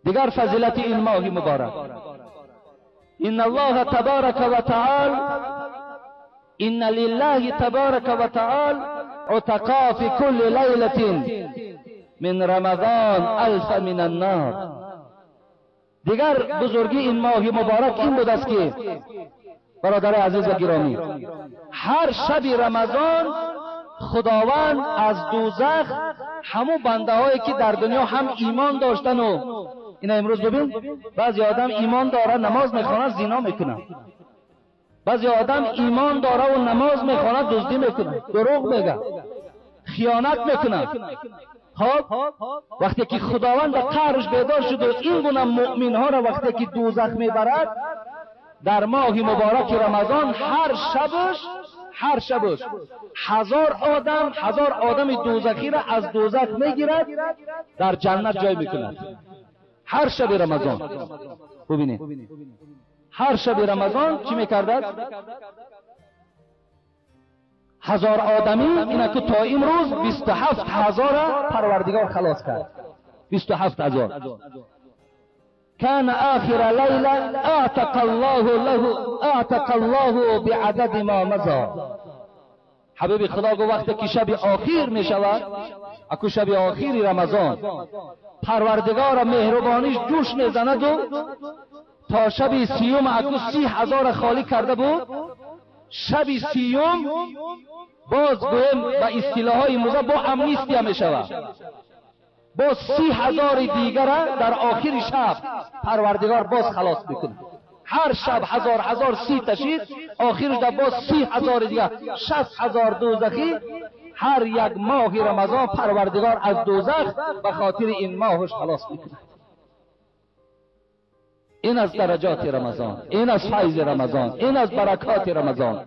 دیگر فضیلت این ماه مبارک، ان الله تبارک و تعالی ان لله تبارک و تعالی عتقا فی كل لیلة من رمضان الف من النار. دیگر بزرگی این ماه مبارک این بود است که برادر عزیز و گرامی، هر شب رمضان خداوند از دوزخ همو بنده هایی که در دنیا هم ایمان داشتن و اینا امروز ببین بعضی آدم ایمان داره نماز میخونه زنا میکنه، بعضی آدم ایمان داره و نماز میخونه دزدی میکنه، دروغ میگه، خیانت میکنه. خب وقتی که خداوند قهرش بیدار شد و این گونه مؤمن ها را وقتی که دوزخ میبرد در ماه مبارک رمضان هر شبش هزار آدم دوزخی را از دوزخ میگیرد در جنت جای میکند. هر شب رمضان ببینید هر شب رمضان چی میکردد؟ هزار آدمی اینا که تا امروز 27,000 پروردگار خلاص کرد. 27,000 كان آخر لیله اعتق الله بعدد ما مضى. حبیب خدا گو وقتی که شب آخر می شود، اکو شب آخری رمضان، پروردگار مهربانیش جوش می زند و تا شب سیوم اکو 30,000 خالی کرده بود. شب سیوم باز گویم با اصطلاح های موزه با امنیستی هم می شود، باز 30,000 دیگر در آخر شب پروردگار باز خلاص میکنه. هر شب هزار 30 تشید، آخرش در باز 30,000 دیگر 60,000 دوزخی. هر یک ماه رمضان پروردگار از دوزخ به خاطر این ماهش خلاص میکنه. این از درجات رمضان، این از فیض رمضان، این از برکات رمضان.